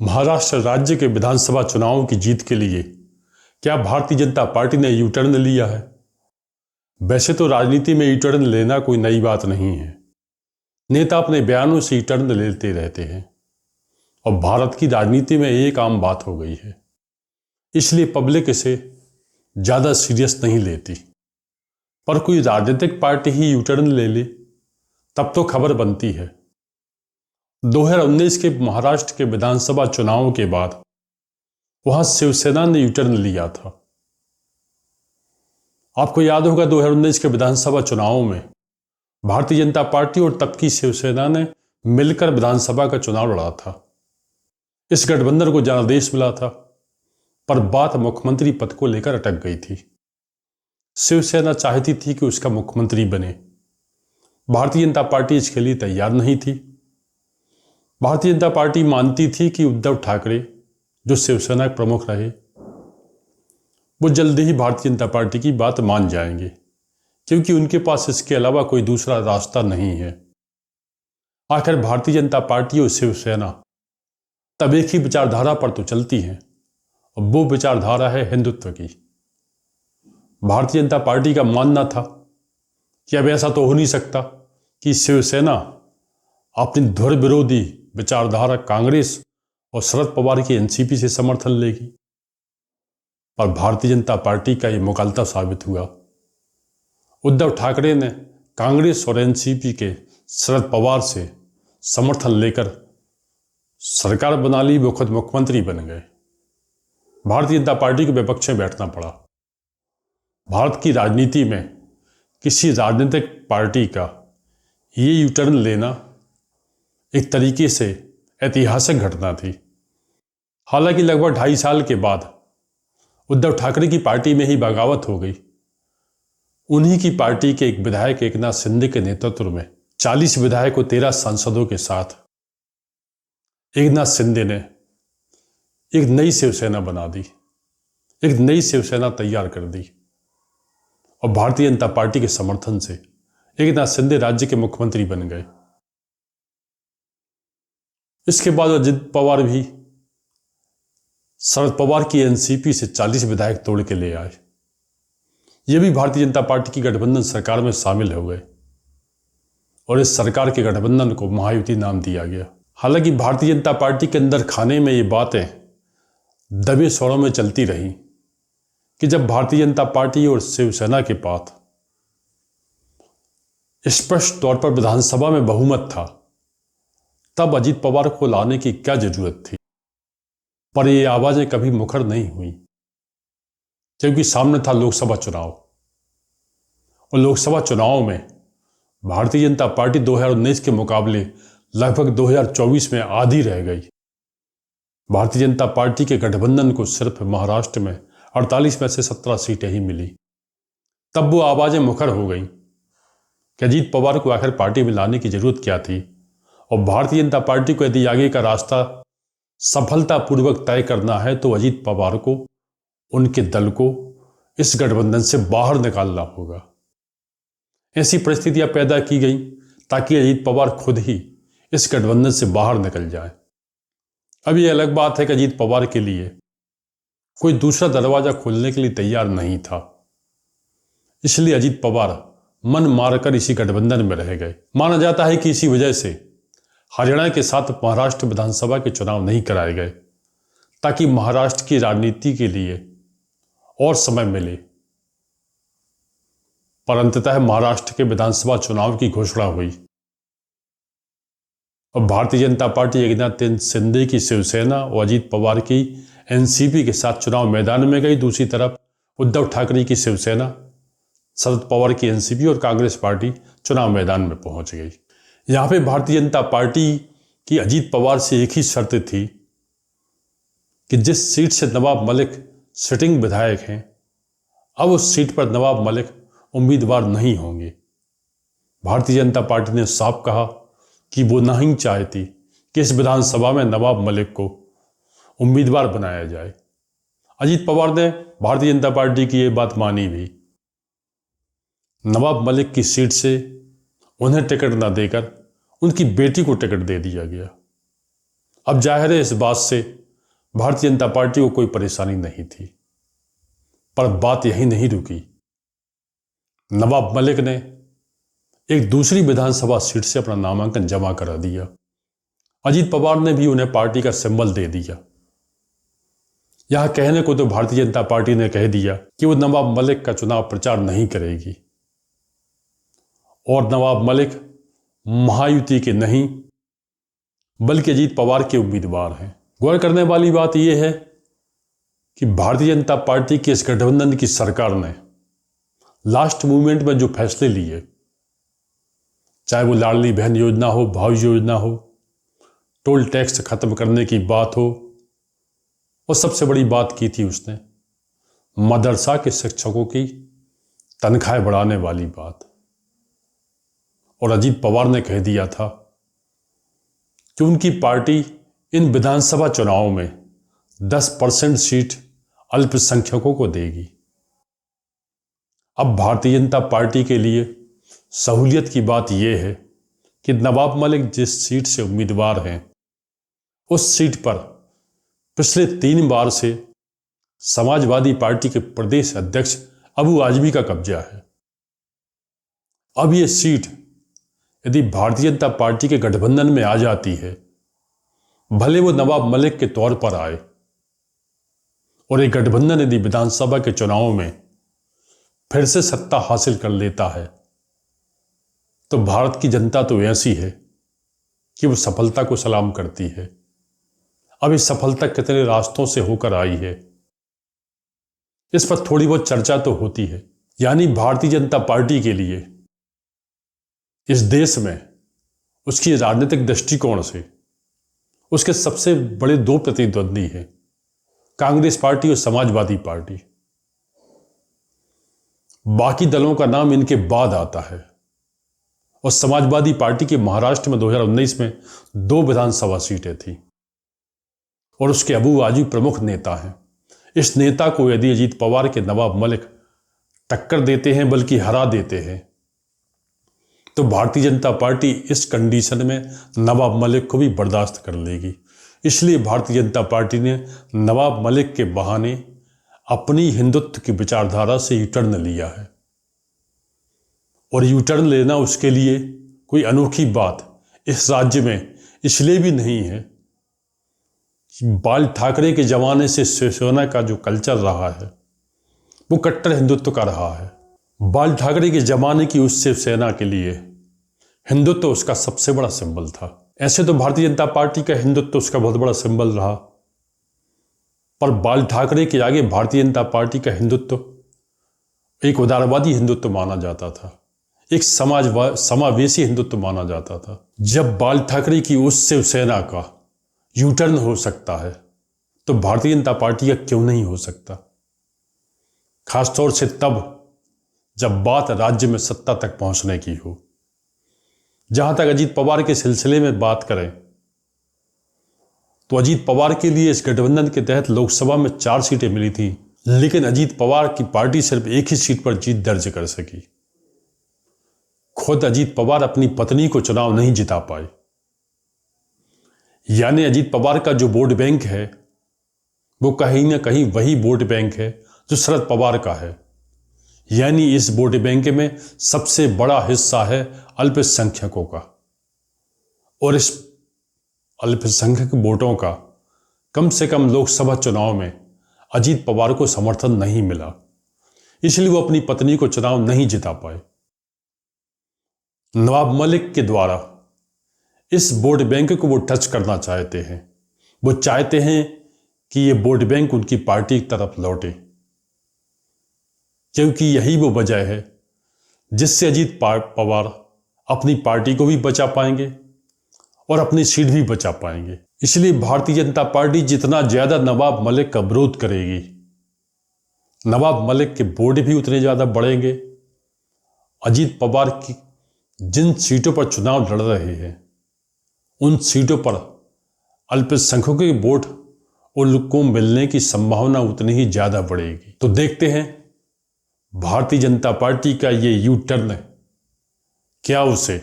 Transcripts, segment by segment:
महाराष्ट्र राज्य के विधानसभा चुनावों की जीत के लिए क्या भारतीय जनता पार्टी ने यू टर्न लिया है? वैसे तो राजनीति में यू टर्न लेना कोई नई बात नहीं है। नेता अपने बयानों से यू टर्न लेते रहते हैं और भारत की राजनीति में एक आम बात हो गई है, इसलिए पब्लिक इसे ज़्यादा सीरियस नहीं लेती। पर कोई राजनीतिक पार्टी ही यू टर्न ले ले तब तो खबर बनती है। 2019 के महाराष्ट्र के विधानसभा चुनावों के बाद वहां शिवसेना ने यू टर्न लिया था। आपको याद होगा 2019 के विधानसभा चुनावों में भारतीय जनता पार्टी और तब की शिवसेना ने मिलकर विधानसभा का चुनाव लड़ा था। इस गठबंधन को जनादेश मिला था, पर बात मुख्यमंत्री पद को लेकर अटक गई थी। शिवसेना चाहती थी कि उसका मुख्यमंत्री बने। भारतीय जनता पार्टी इसके लिए तैयार नहीं थी। भारतीय जनता पार्टी मानती थी कि उद्धव ठाकरे, जो शिवसेना के प्रमुख रहे, वो जल्दी ही भारतीय जनता पार्टी की बात मान जाएंगे, क्योंकि उनके पास इसके अलावा कोई दूसरा रास्ता नहीं है। आखिर भारतीय जनता पार्टी और शिवसेना तब एक ही विचारधारा पर तो चलती हैं, और वो विचारधारा है हिंदुत्व की। भारतीय जनता पार्टी का मानना था कि अब ऐसा तो हो नहीं सकता कि शिवसेना अपनी धुर विरोधी विचारधारा कांग्रेस और शरद पवार की एनसीपी से समर्थन लेगी। पर भारतीय जनता पार्टी का ये मुगालता साबित हुआ। उद्धव ठाकरे ने कांग्रेस और एनसीपी के शरद पवार से समर्थन लेकर सरकार बना ली। वो खुद मुख्यमंत्री बन गए। भारतीय जनता पार्टी को विपक्ष में बैठना पड़ा। भारत की राजनीति में किसी राजनीतिक पार्टी का ये यू टर्न लेना एक तरीके से ऐतिहासिक घटना थी। हालांकि लगभग 2.5 साल के बाद उद्धव ठाकरे की पार्टी में ही बगावत हो गई। उन्हीं की पार्टी के एक विधायक एकनाथ शिंदे के नेतृत्व में 40 विधायक और 13 सांसदों के साथ एकनाथ शिंदे ने एक नई शिवसेना बना दी, एक नई शिवसेना तैयार कर दी, और भारतीय जनता पार्टी के समर्थन से एकनाथ शिंदे राज्य के मुख्यमंत्री बन गए। इसके बाद अजित पवार भी शरद पवार की एनसीपी से 40 विधायक तोड़ के ले आए। ये भी भारतीय जनता पार्टी की गठबंधन सरकार में शामिल हो गए और इस सरकार के गठबंधन को महायुति नाम दिया गया। हालांकि भारतीय जनता पार्टी के अंदर खाने में ये बातें दबे स्वरों में चलती रही कि जब भारतीय जनता पार्टी और शिवसेना के पास स्पष्ट तौर पर विधानसभा में बहुमत था, तब अजित पवार को लाने की क्या जरूरत थी। पर ये आवाजें कभी मुखर नहीं हुई, क्योंकि सामने था लोकसभा चुनाव, और लोकसभा चुनाव में भारतीय जनता पार्टी 2019 के मुकाबले लगभग 2024 में आधी रह गई। भारतीय जनता पार्टी के गठबंधन को सिर्फ महाराष्ट्र में 48 में से 17 सीटें ही मिली। तब वो आवाजें मुखर हो गई कि अजित पवार को आखिर पार्टी में लाने की जरूरत क्या थी, और भारतीय जनता पार्टी को यदि आगे का रास्ता सफलतापूर्वक तय करना है तो अजित पवार को, उनके दल को इस गठबंधन से बाहर निकालना होगा। ऐसी परिस्थितियां पैदा की गई ताकि अजित पवार खुद ही इस गठबंधन से बाहर निकल जाए। अब ये अलग बात है कि अजित पवार के लिए कोई दूसरा दरवाजा खोलने के लिए तैयार नहीं था, इसलिए अजित पवार मन मारकर इसी गठबंधन में रह गए। माना जाता है कि इसी वजह से हरियाणा के साथ महाराष्ट्र विधानसभा के चुनाव नहीं कराए गए, ताकि महाराष्ट्र की राजनीति के लिए और समय मिले। पर अंततः महाराष्ट्र के विधानसभा चुनाव की घोषणा हुई और भारतीय जनता पार्टी एकनाथ शिंदे की शिवसेना और अजित पवार की एनसीपी के साथ चुनाव मैदान में गई। दूसरी तरफ उद्धव ठाकरे की शिवसेना, शरद पवार की एनसीपी और कांग्रेस पार्टी चुनाव मैदान में पहुंच गई। यहाँ पे भारतीय जनता पार्टी की अजित पवार से एक ही शर्त थी कि जिस सीट से नवाब मलिक सिटिंग विधायक हैं, अब उस सीट पर नवाब मलिक उम्मीदवार नहीं होंगे। भारतीय जनता पार्टी ने साफ कहा कि वो नहीं चाहती कि इस विधानसभा में नवाब मलिक को उम्मीदवार बनाया जाए। अजित पवार ने भारतीय जनता पार्टी की ये बात मानी भी। नवाब मलिक की सीट से उन्हें टिकट न देकर उनकी बेटी को टिकट दे दिया गया। अब जाहिर है इस बात से भारतीय जनता पार्टी को कोई परेशानी नहीं थी, पर बात यहीं नहीं रुकी। नवाब मलिक ने एक दूसरी विधानसभा सीट से अपना नामांकन जमा करा दिया। अजीत पवार ने भी उन्हें पार्टी का सिंबल दे दिया। यह कहने को तो भारतीय जनता पार्टी ने कह दिया कि वो नवाब मलिक का चुनाव प्रचार नहीं करेगी और नवाब मलिक महायुति के नहीं बल्कि अजीत पवार के उम्मीदवार हैं। गौर करने वाली बात यह है कि भारतीय जनता पार्टी के इस गठबंधन की सरकार ने लास्ट मूवमेंट में जो फैसले लिए, चाहे वो लाडली बहन योजना हो, भाई योजना हो, टोल टैक्स खत्म करने की बात हो, और सबसे बड़ी बात की थी उसने मदरसा के शिक्षकों की तनख्वाहें बढ़ाने वाली बात। और अजीत पवार ने कह दिया था कि उनकी पार्टी इन विधानसभा चुनावों में 10% सीट अल्पसंख्यकों को देगी। अब भारतीय जनता पार्टी के लिए सहूलियत की बात यह है कि नवाब मलिक जिस सीट से उम्मीदवार हैं उस सीट पर पिछले 3 बार से समाजवादी पार्टी के प्रदेश अध्यक्ष अबू आजमी का कब्जा है। अब यह सीट यदि भारतीय जनता पार्टी के गठबंधन में आ जाती है, भले वो नवाब मलिक के तौर पर आए, और एक गठबंधन यदि विधानसभा के चुनावों में फिर से सत्ता हासिल कर लेता है, तो भारत की जनता तो ऐसी है कि वो सफलता को सलाम करती है। अब इस सफलता कितने रास्तों से होकर आई है, इस पर थोड़ी बहुत चर्चा तो होती है। यानी भारतीय जनता पार्टी के लिए इस देश में उसकी राजनीतिक दृष्टिकोण से उसके सबसे बड़े 2 प्रतिद्वंदी हैं, कांग्रेस पार्टी और समाजवादी पार्टी। बाकी दलों का नाम इनके बाद आता है। और समाजवादी पार्टी के महाराष्ट्र में 2019 में 2 विधानसभा सीटें थी और उसके अबू आजमी प्रमुख नेता हैं। इस नेता को यदि अजीत पवार के नवाब मलिक टक्कर देते हैं, बल्कि हरा देते हैं, तो भारतीय जनता पार्टी इस कंडीशन में नवाब मलिक को भी बर्दाश्त कर लेगी। इसलिए भारतीय जनता पार्टी ने नवाब मलिक के बहाने अपनी हिंदुत्व की विचारधारा से यूटर्न लिया है। और यूटर्न लेना उसके लिए कोई अनोखी बात इस राज्य में इसलिए भी नहीं है कि बाल ठाकरे के जमाने से शिवसेना का जो कल्चर रहा है वो कट्टर हिंदुत्व का रहा है। बाल ठाकरे के जमाने की उस शिवसेना के लिए हिंदुत्व उसका सबसे बड़ा सिंबल था। ऐसे तो भारतीय जनता पार्टी का हिंदुत्व उसका बहुत बड़ा सिंबल रहा, पर बाल ठाकरे के आगे भारतीय जनता पार्टी का हिंदुत्व एक उदारवादी हिंदुत्व माना जाता था, एक समावेशी हिंदुत्व माना जाता था। जब बाल ठाकरे की उस शिवसेना का यूटर्न हो सकता है तो भारतीय जनता पार्टी का क्यों नहीं हो सकता, खासतौर से तब जब बात राज्य में सत्ता तक पहुंचने की हो। जहां तक अजीत पवार के सिलसिले में बात करें तो अजीत पवार के लिए इस गठबंधन के तहत लोकसभा में 4 सीटें मिली थी, लेकिन अजीत पवार की पार्टी सिर्फ एक ही सीट पर जीत दर्ज कर सकी। खुद अजीत पवार अपनी पत्नी को चुनाव नहीं जिता पाए। यानी अजीत पवार का जो वोट बैंक है वो कहीं ना कहीं वही वोट बैंक है जो शरद पवार का है। यानी इस वोट बैंक में सबसे बड़ा हिस्सा है अल्पसंख्यकों का, और इस अल्पसंख्यक वोटों का कम से कम लोकसभा चुनाव में अजीत पवार को समर्थन नहीं मिला, इसलिए वो अपनी पत्नी को चुनाव नहीं जिता पाए। नवाब मलिक के द्वारा इस वोट बैंक को वो टच करना चाहते हैं। वो चाहते हैं कि ये वोट बैंक उनकी पार्टी की तरफ लौटे, क्योंकि यही वो वजह है जिससे अजीत पवार अपनी पार्टी को भी बचा पाएंगे और अपनी सीट भी बचा पाएंगे। इसलिए भारतीय जनता पार्टी जितना ज्यादा नवाब मलिक का विरोध करेगी, नवाब मलिक के वोट भी उतने ज्यादा बढ़ेंगे। अजीत पवार की जिन सीटों पर चुनाव लड़ रहे हैं उन सीटों पर अल्पसंख्यकों के वोट उनको मिलने की संभावना उतनी ही ज्यादा बढ़ेगी। तो देखते हैं भारतीय जनता पार्टी का ये यू टर्न क्या उसे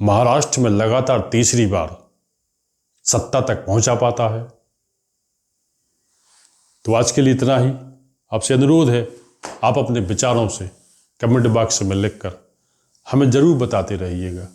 महाराष्ट्र में लगातार तीसरी बार सत्ता तक पहुंचा पाता है। तो आज के लिए इतना ही। आपसे अनुरोध है, आप अपने विचारों से कमेंट बॉक्स में लिखकर हमें जरूर बताते रहिएगा।